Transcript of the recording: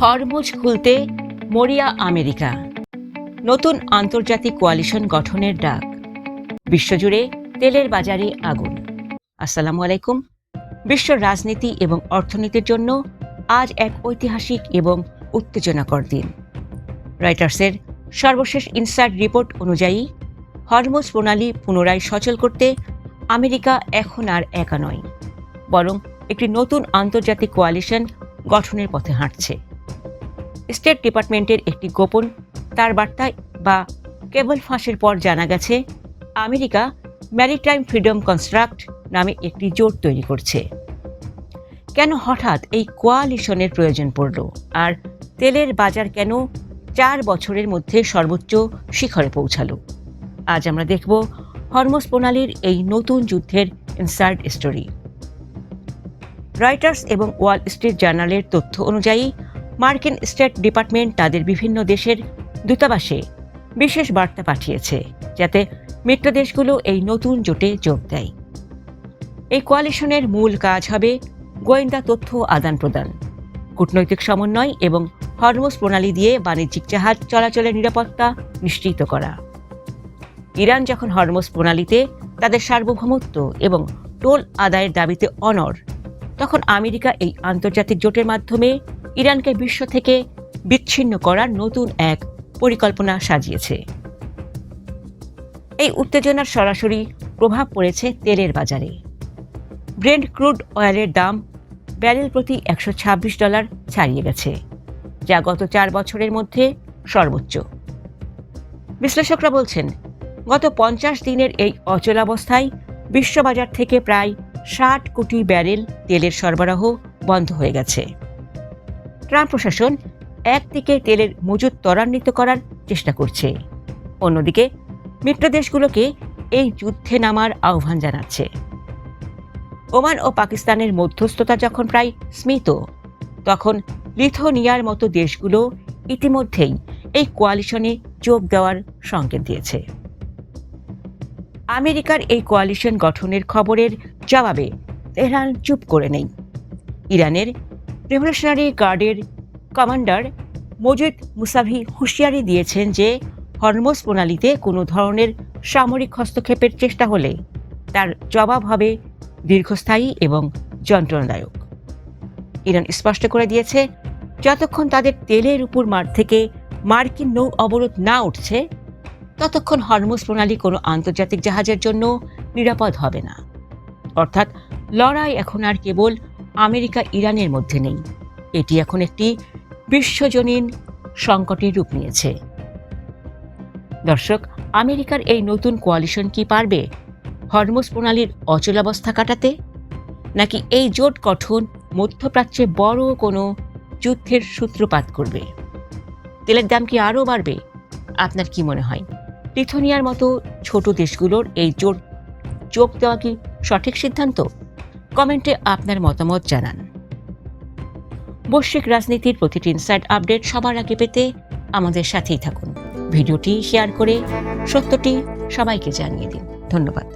Hormuz খুলতে মরিয়া America, নতুন আন্তর্জাতিক কোয়ালিশন গঠনের ডাক, বিশ্বজুড়ে তেলের বাজারে আগুন। আসসালামু আলাইকুম। বিশ্ব রাজনীতি এবং অর্থনীতির জন্য আজ এক ঐতিহাসিক এবং উত্তেজনাকর দিন। রয়টার্সের সর্বশেষ ইনসাইড রিপোর্ট অনুযায়ী হরমুজ প্রণালী পুনরায় সচল করতে আমেরিকা এখন আর একা নয়, বরং একটি নতুন আন্তর্জাতিক কোয়ালিশন গঠনের পথে হাঁটছে। স্টেট ডিপার্টমেন্টের একটি গোপন তার বার্তায় বা কেবল ফাঁসের পর জানা গেছে আমেরিকা ম্যারিটাইম ফ্রিডম কনস্ট্রাক্ট নামে একটি জোট তৈরি করছে। কেন হঠাৎ এই কোয়ালিশনের প্রয়োজন পড়ল, আর তেলের বাজার কেন 4 বছরের মধ্যে সর্বোচ্চ শিখরে পৌঁছালো? আজ আমরা দেখব হরমুজ প্রণালীর এই নতুন যুদ্ধের ইনসাইড স্টোরি। রয়টার্স এবং ওয়াল স্ট্রিট জার্নালের তথ্য অনুযায়ী মার্কিন স্টেট ডিপার্টমেন্ট তাদের বিভিন্ন দেশের দূতাবাসে বিশেষ বার্তা পাঠিয়েছে, যাতে মিত্র দেশগুলো এই নতুন জোটে যোগ দেয়। এই কোয়ালিশনের মূল কাজ হবে গোয়েন্দা তথ্য আদান প্রদান, কূটনৈতিক সমন্বয় এবং হরমুজ প্রণালী দিয়ে বাণিজ্যিক জাহাজ চলাচলের নিরাপত্তা নিশ্চিত করা। ইরান যখন হরমুজ প্রণালীতে তাদের সার্বভৌমত্ব এবং টোল আদায়ের দাবিতে অনড়, তখন আমেরিকা এই আন্তর্জাতিক জোটের মাধ্যমে ইরানকে বিশ্ব থেকে বিচ্ছিন্ন করার নতুন এক পরিকল্পনা সাজিয়েছে। এই উত্তেজনার সরাসরি প্রভাব পড়েছে তেলের বাজারে। ব্রেন্ট ক্রুড অয়েলের দাম ব্যারেল প্রতি $126 ছাড়িয়ে গেছে, যা গত 4 বছরের মধ্যে সর্বোচ্চ। বিশ্লেষকরা বলছেন, গত 50 দিনের এই অচলাবস্থায় বিশ্ববাজার থেকে প্রায় 60 কোটি ব্যারেল তেলের সরবরাহ বন্ধ হয়ে গেছে। ট্রাম্প প্রশাসন একদিকে তেলের মজুত ত্বরান্বিত করার চেষ্টা করছে, অন্যদিকে মিত্র দেশগুলোকে এই যুদ্ধে নামার আহ্বান জানাচ্ছে। ওমান ও পাকিস্তানের মধ্যস্থতা যখন প্রায় স্মিত, তখন লিথুয়ানিয়ার মতো দেশগুলো ইতিমধ্যেই এই কোয়ালিশনে যোগ দেওয়ার সংকেত দিয়েছে। আমেরিকার এই কোয়ালিশন গঠনের খবরের জবাবে তেহরান চুপ করে নেই। ইরানের রেভলিউশনারি গার্ডের কমান্ডার মজিদ মুসাভি হুঁশিয়ারি দিয়েছেন যে হরমুজ প্রণালীতে কোনো ধরনের সামরিক হস্তক্ষেপের চেষ্টা হলে তার জবাব হবে দীর্ঘস্থায়ী এবং যন্ত্রণাদায়ক। ইরান স্পষ্ট করে দিয়েছে, যতক্ষণ তাদের তেলের উপর থেকে মার্কিন নৌ অবরোধ না উঠছে, ততক্ষণ হরমুজ প্রণালী কোনো আন্তর্জাতিক জাহাজের জন্য নিরাপদ হবে না। অর্থাৎ লড়াই এখন আর কেবল আমেরিকা ইরানের মধ্যে নেই, এটি এখন একটি বিশ্বজনীন সংকটের রূপ নিয়েছে। দর্শক, আমেরিকার এই নতুন কোয়ালিশন কি পারবে হরমুজ প্রণালীর অচলাবস্থা কাটাতে, নাকি এই জোট গঠন মধ্যপ্রাচ্যে বড় কোনো যুদ্ধের সূত্রপাত করবে? তেলের দাম কি আরও বাড়বে? আপনার কি মনে হয়, লিথুয়ানিয়ার মতো ছোট দেশগুলোর এই জোট যোগ দেওয়া কি সঠিক সিদ্ধান্ত? কমেন্টে আপনার মতামত জানান। বৈশ্বিক রাজনীতির প্রতিটি ইনসাইড আপডেট সবার আগে পেতে আমাদের সাথেই থাকুন। ভিডিওটি শেয়ার করে সত্যটি সবাইকে জানিয়ে দিন। ধন্যবাদ।